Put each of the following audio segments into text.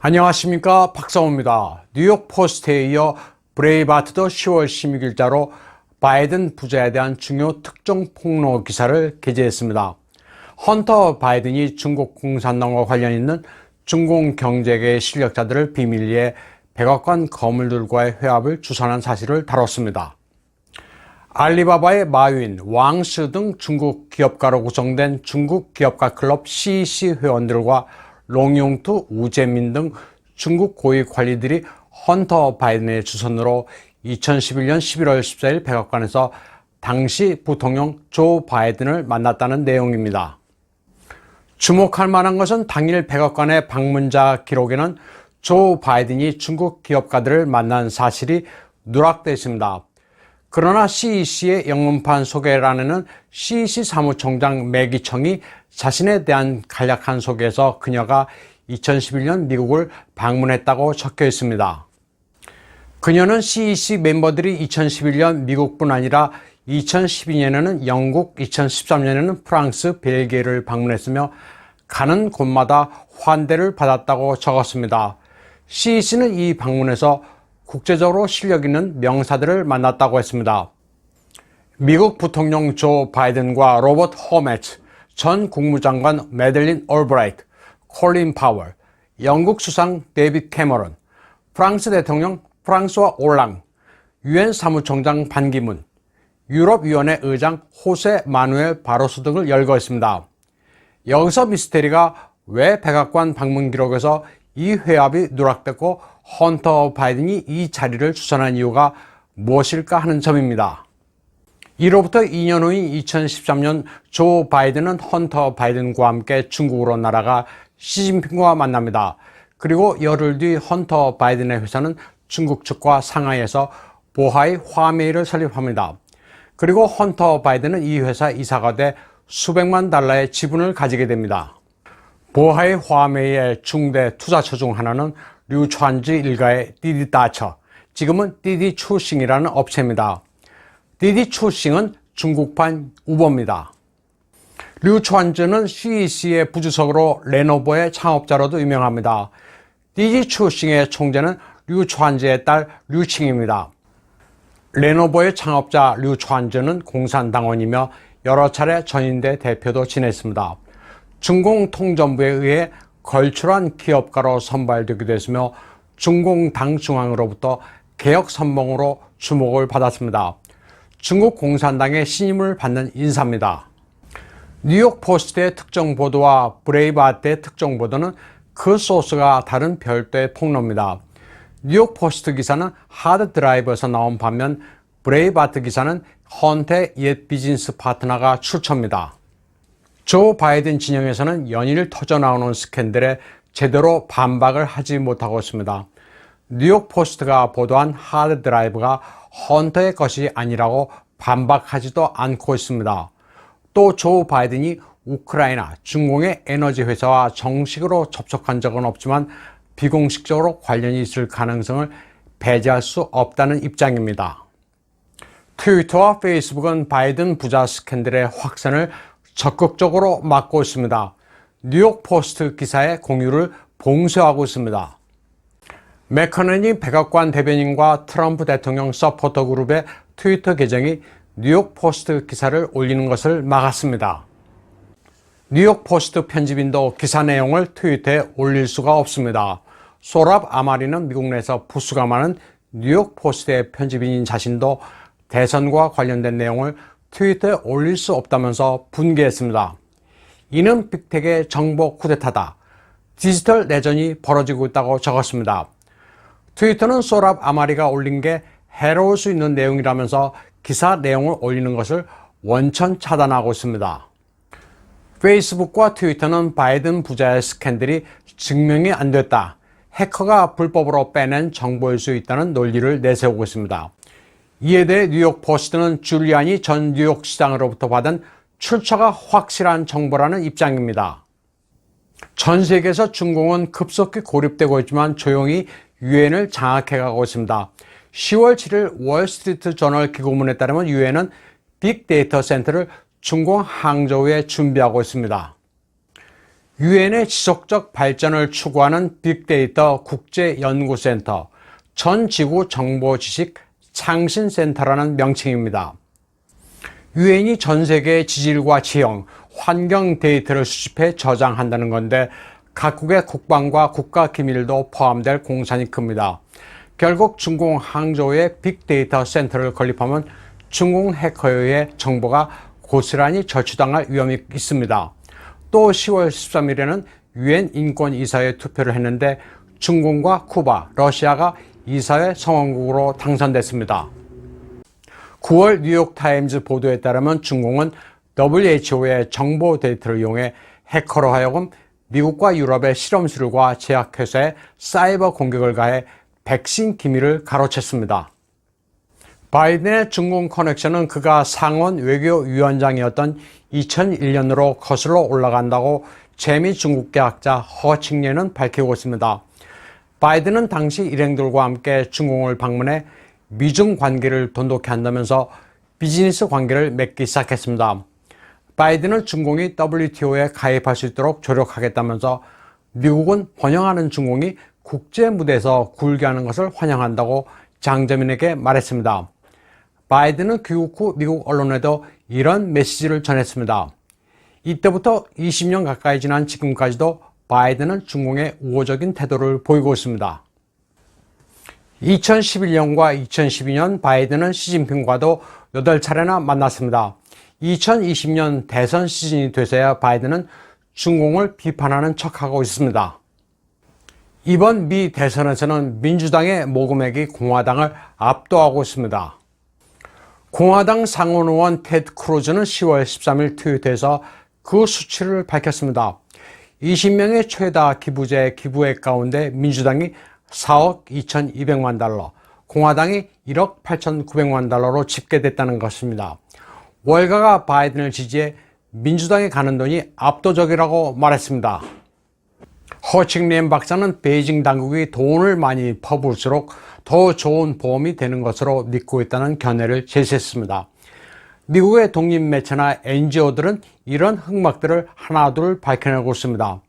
안녕하십니까, 박성호입니다. 뉴욕 포스트에 이어 브레이바트도 10월 16일자로 바이든 부자에 대한 중요 특정 폭로 기사를 게재했습니다. 헌터 바이든이 중국 공산당과 관련 있는 중공 경제계의 실력자들을 비밀리에 백악관 거물들과의 회합을 주선한 사실을 다뤘습니다. 알리바바의 마윈, 왕스 등 중국 기업가로 구성된 중국 기업가 클럽 CEC 회원들과 롱용투, 우재민 등 중국 고위 관리들이 헌터 바이든의 주선으로 2011년 11월 14일 백악관에서 당시 부통령 조 바이든을 만났다는 내용입니다. 주목할 만한 것은 당일 백악관의 방문자 기록에는 조 바이든이 중국 기업가들을 만난 사실이 누락되어 있습니다. 그러나 CEC의 영문판 소개란에는 CEC 사무총장 매기청이 자신에 대한 간략한 소개에서 그녀가 2011년 미국을 방문했다고 적혀 있습니다. 그녀는 CEC 멤버들이 2011년 미국뿐 아니라 2012년에는 영국, 2013년에는 프랑스, 벨기에를 방문했으며 가는 곳마다 환대를 받았다고 적었습니다. CEC는 이 방문에서 국제적으로 실력 있는 명사들을 만났다고 했습니다. 미국 부통령 조 바이든과 로버트 호메츠, 전 국무장관 매들린 올브라이트, 콜린 파월, 영국 수상 데이빗 캐머런, 프랑스 대통령 프랑스와 올랑, 유엔 사무총장 반기문, 유럽위원회 의장 호세 마누엘 바로소 등을 열거했습니다. 여기서 미스테리가 왜 백악관 방문 기록에서 이 회합이 누락됐고 헌터 바이든이 이 자리를 주선한 이유가 무엇일까 하는 점입니다. 이로부터 2년 후인 2013년 조 바이든은 헌터 바이든과 함께 중국으로 날아가 시진핑과 만납니다. 그리고 열흘 뒤 헌터 바이든의 회사는 중국 측과 상하이에서 보하이 화웨이를 설립합니다. 그리고 헌터 바이든은 이 회사 이사가 돼 수백만 달러의 지분을 가지게 됩니다. 보하이 화웨이의 중대 투자처 중 하나는 류촨즈 일가의 디디다처, 지금은 디디추싱이라는 업체입니다. 디디추싱은 중국판 우버입니다. 류촨즈는 CEC의 부주석으로 레노버의 창업자로도 유명합니다. 디디추싱의 총재는 류촨즈의 딸 류칭입니다. 레노버의 창업자 류촨즈는 공산당원이며 여러 차례 전인대 대표도 지냈습니다. 중공통전부에 의해 걸출한 기업가로 선발되기도 했으며 중공당 중앙으로부터 개혁 선봉으로 주목을 받았습니다. 중국 공산당의 신임을 받는 인사입니다. 뉴욕 포스트의 특정 보도와 브레이바트의 특정 보도는 그 소스가 다른 별도의 폭로입니다. 뉴욕 포스트 기사는 하드 드라이브에서 나온 반면 브레이바트 기사는 헌터의 옛 비즈니스 파트너가 출처입니다. 조 바이든 진영에서는 연일 터져나오는 스캔들에 제대로 반박을 하지 못하고 있습니다. 뉴욕 포스트가 보도한 하드 드라이브가 헌터의 것이 아니라고 반박하지도 않고 있습니다. 또 조 바이든이 우크라이나, 중공의 에너지 회사와 정식으로 접촉한 적은 없지만 비공식적으로 관련이 있을 가능성을 배제할 수 없다는 입장입니다. 트위터와 페이스북은 바이든 부자 스캔들의 확산을 적극적으로 막고 있습니다. 뉴욕 포스트 기사의 공유를 봉쇄하고 있습니다. 맥커넌이 백악관 대변인과 트럼프 대통령 서포터 그룹의 트위터 계정이 뉴욕 포스트 기사를 올리는 것을 막았습니다. 뉴욕 포스트 편집인도 기사 내용을 트위터에 올릴 수가 없습니다. 소랍 아마리는 미국 내에서 부수가 많은 뉴욕 포스트의 편집인인 자신도 대선과 관련된 내용을 트위터에 올릴 수 없다면서 분개했습니다. 이는 빅텍의 정보 쿠데타다. 디지털 내전이 벌어지고 있다고 적었습니다. 트위터는 소랍 아마리가 올린 게 해로울 수 있는 내용이라면서 기사 내용을 올리는 것을 원천 차단하고 있습니다. 페이스북과 트위터는 바이든 부자의 스캔들이 증명이 안 됐다. 해커가 불법으로 빼낸 정보일 수 있다는 논리를 내세우고 있습니다. 이에 대해 뉴욕 포스트는 줄리아니 전 뉴욕 시장으로부터 받은 출처가 확실한 정보라는 입장입니다. 전 세계에서 중공은 급속히 고립되고 있지만 조용히 유엔을 장악해가고 있습니다. 10월 7일 월스트리트 저널 기고문에 따르면 유엔은 빅데이터 센터를 중공 항저우에 준비하고 있습니다. 유엔의 지속적 발전을 추구하는 빅데이터 국제연구센터, 전지구 정보지식 창신센터라는 명칭입니다. 유엔이 전 세계의 지질과 지형, 환경 데이터를 수집해 저장한다는 건데 각국의 국방과 국가기밀도 포함될 공산이 큽니다. 결국 중공 항저우에 빅데이터 센터를 건립하면 중공 해커에 의해 정보가 고스란히 저취당할 위험이 있습니다. 또 10월 13일에는 유엔 인권이사회에 투표를 했는데 중공과 쿠바, 러시아가 이사회 성원국으로 당선됐습니다. 9월 뉴욕타임즈 보도에 따르면 중공은 WHO의 정보 데이터를 이용해 해커로 하여금 미국과 유럽의 실험실과 제약회사에 사이버 공격을 가해 백신 기밀을 가로챘습니다. 바이든의 중공 커넥션은 그가 상원 외교위원장이었던 2001년으로 거슬러 올라간다고 재미 중국계 학자 허칭예는 밝히고 있습니다. 바이든은 당시 일행들과 함께 중공을 방문해 미중 관계를 돈독히 한다면서 비즈니스 관계를 맺기 시작했습니다. 바이든은 중공이 WTO에 가입할 수 있도록 조력하겠다면서 미국은 번영하는 중공이 국제 무대에서 굴게 하는 것을 환영한다고 장저민에게 말했습니다. 바이든은 귀국 후 미국 언론에도 이런 메시지를 전했습니다. 이때부터 20년 가까이 지난 지금까지도 바이든은 중공에 우호적인 태도를 보이고 있습니다. 2011년과 2012년 바이든은 시진핑과도 8차례나 만났습니다. 2020년 대선 시즌이 돼서야 바이든은 중공을 비판하는 척하고 있습니다. 이번 미 대선에서는 민주당의 모금액이 공화당을 압도하고 있습니다. 공화당 상원 의원 테드 크루즈는 10월 13일 트위터에서 그 수치를 밝혔습니다. 20명의 최다 기부자의 기부액 가운데 민주당이 4억 2,200만 달러, 공화당이 1억 8,900만 달러로 집계됐다는 것입니다. 월가가 바이든을 지지해 민주당에 가는 돈이 압도적이라고 말했습니다. 허칭리엔 박사는 베이징 당국이 돈을 많이 퍼부을수록 더 좋은 보험이 되는 것으로 믿고 있다는 견해를 제시했습니다. 미국의 독립매체나 NGO들은 이런 흑막들을 하나둘 밝혀내고 있습니다.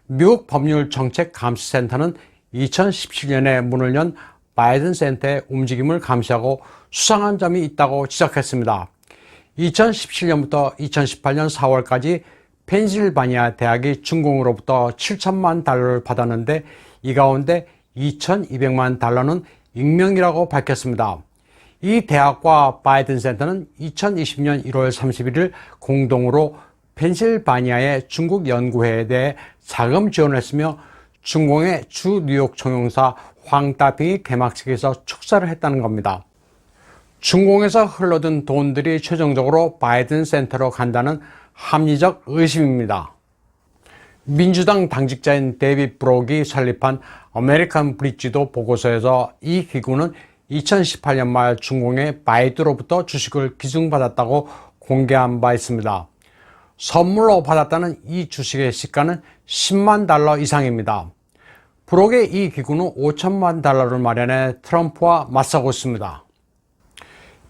미국 법률정책감시센터는 2017년에 문을 연 바이든 센터의 움직임을 감시하고 수상한 점이 있다고 지적했습니다. 2017년부터 2018년 4월까지 펜실바니아 대학이 중공으로부터 7천만 달러를 받았는데 이 가운데 2,200만 달러는 익명이라고 밝혔습니다. 이 대학과 바이든 센터는 2020년 1월 31일 공동으로 펜실바니아의 중국 연구회에 대해 자금 지원했으며 중공의 주 뉴욕 총영사 황따핑이 개막식에서 축사를 했다는 겁니다. 중공에서 흘러든 돈들이 최종적으로 바이든 센터로 간다는 합리적 의심입니다. 민주당 당직자인 데이빗 브록이 설립한 아메리칸 브릿지도 보고서에서 이 기구는 2018년 말 중공의 바이두로부터 주식을 기증받았다고 공개한 바 있습니다. 선물로 받았다는 이 주식의 시가는 10만 달러 이상입니다. 브록의 이 기구는 5천만 달러를 마련해 트럼프와 맞서고 있습니다.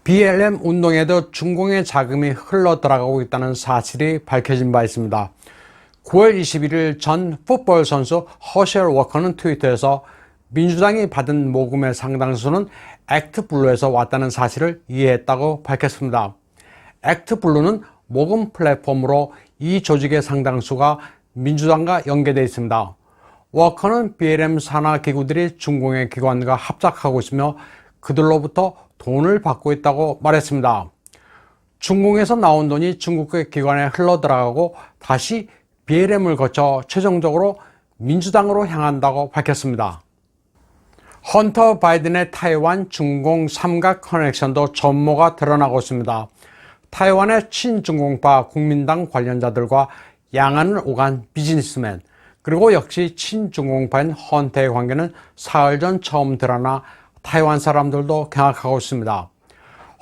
BLM 운동에도 중공의 자금이 흘러들어가고 있다는 사실이 밝혀진 바 있습니다. 9월 21일 전 풋볼 선수 허셜 워커는 트위터에서 민주당이 받은 모금의 상당수는 액트블루에서 왔다는 사실을 이해했다고 밝혔습니다. 액트블루는 모금 플랫폼으로 이 조직의 상당수가 민주당과 연계되어 있습니다. 워커는 BLM 산하 기구들이 중공의 기관과 합작하고 있으며 그들로부터 돈을 받고 있다고 말했습니다. 중공에서 나온 돈이 중국의 기관에 흘러들어가고 다시 BLM을 거쳐 최종적으로 민주당으로 향한다고 밝혔습니다. 헌터 바이든의 타이완 중공 삼각 커넥션도 전모가 드러나고 있습니다. 타이완의 친중공파 국민당 관련자들과 양안을 오간 비즈니스맨, 그리고 역시 친중공파인 헌터의 관계는 사흘 전 처음 드러나 타이완 사람들도 경악하고 있습니다.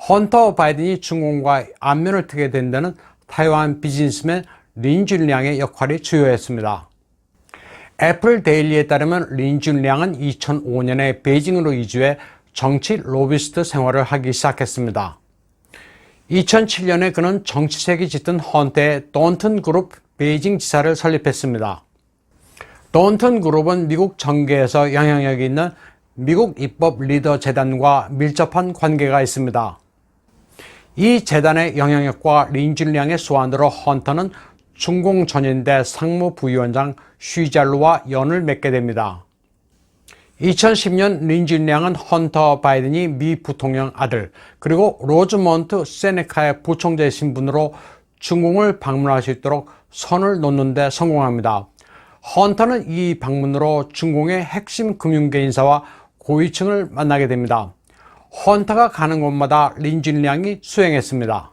헌터 바이든이 중공과 안면을 트게 된 데는 타이완 비즈니스맨 린준량의 역할이 주요했습니다. 애플 데일리에 따르면 린준량은 2005년에 베이징으로 이주해 정치 로비스트 생활을 하기 시작했습니다. 2007년에 그는 정치색이 짙은 헌터의 돈튼 그룹 베이징 지사를 설립했습니다. 돈턴 그룹은 미국 정계에서 영향력이 있는 미국 입법 리더 재단과 밀접한 관계가 있습니다. 이 재단의 영향력과 린즐량의 소환으로 헌터는 중공 전인대 상무부위원장 쉬잘루와 연을 맺게 됩니다. 2010년 린즐량은 헌터 바이든이 미 부통령 아들 그리고 로즈먼트 세네카의 부총재 신분으로 중공을 방문할 수 있도록 선을 놓는 데 성공합니다. 헌터는 이 방문으로 중공의 핵심 금융계 인사와 고위층을 만나게 됩니다. 헌터가 가는 곳마다 린즐량이 수행했습니다.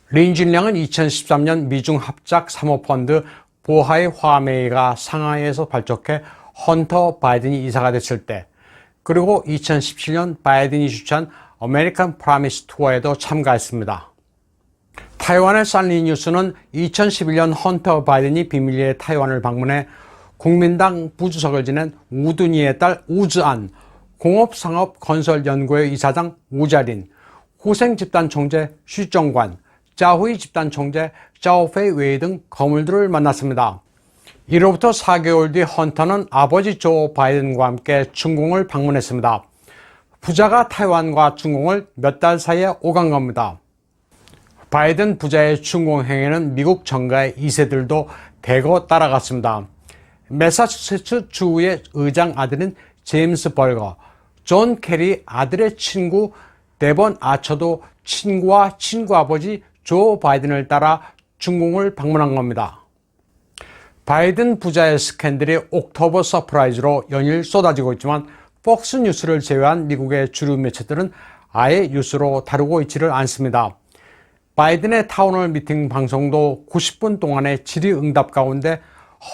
린즐량은 2013년 미중 합작 사모펀드 보하이 화메이가 상하이에서 발족해 헌터 바이든이 이사가 됐을 때, 그리고 2017년 바이든이 주최한 아메리칸 프라미스 투어에도 참가했습니다. 타이완의 산리 뉴스는 2011년 헌터 바이든이 비밀리에 타이완을 방문해 국민당 부주석을 지낸 우드니의 딸 우즈안, 공업상업건설연구회 이사장 우자린, 후생집단 총재 슈정관, 짜후이 집단 총재 짜오페이 웨이 등 거물들을 만났습니다. 이로부터 4개월 뒤 헌터는 아버지 조 바이든과 함께 중공을 방문했습니다. 부자가 타이완과 중공을 몇 달 사이에 오간 겁니다. 바이든 부자의 중공 행위는 미국 정가의 2세들도 대거 따라갔습니다. 매사추세츠 주의 의장 아들인 제임스 벌거, 존 케리 아들의 친구 데번 아처도 친구와 친구 아버지 조 바이든을 따라 중공을 방문한 겁니다. 바이든 부자의 스캔들이 옥토버 서프라이즈로 연일 쏟아지고 있지만 폭스뉴스를 제외한 미국의 주류 매체들은 아예 뉴스로 다루고 있지를 않습니다. 바이든의 타운홀 미팅 방송도 90분 동안의 질의응답 가운데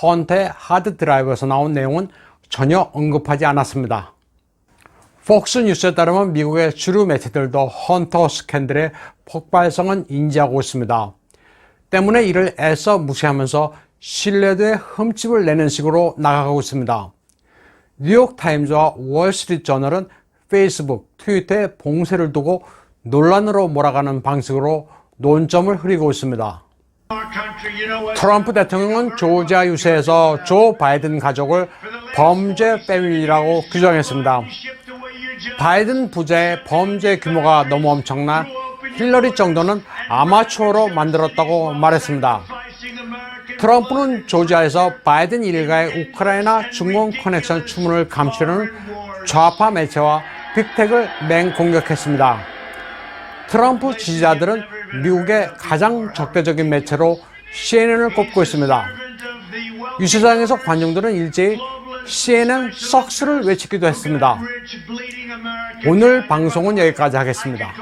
헌터의 하드드라이브에서 나온 내용은 전혀 언급하지 않았습니다. 폭스뉴스에 따르면 미국의 주류 매체들도 헌터 스캔들의 폭발성은 인지하고 있습니다. 때문에 이를 애써 무시하면서 신뢰도에 흠집을 내는 식으로 나가고 있습니다. 뉴욕타임즈와 월스트리트저널은 페이스북, 트위터에 봉쇄를 두고 논란으로 몰아가는 방식으로 논점을 흐리고 있습니다. 트럼프 대통령은 조지아 유세에서 조 바이든 가족을 범죄 패밀리라고 규정했습니다. 바이든 부자의 범죄 규모가 너무 엄청나 힐러리 정도는 아마추어로 만들었다고 말했습니다. 트럼프는 조지아에서 바이든 일가의 우크라이나 중공 커넥션 추문을 감추려는 좌파 매체와 빅텍을 맹공격했습니다. 트럼프 지지자들은 미국의 가장 적대적인 매체로 CNN을 꼽고 있습니다. 유세장에서 관중들은 일제히 CNN 석스를 외치기도 했습니다. 오늘 방송은 여기까지 하겠습니다.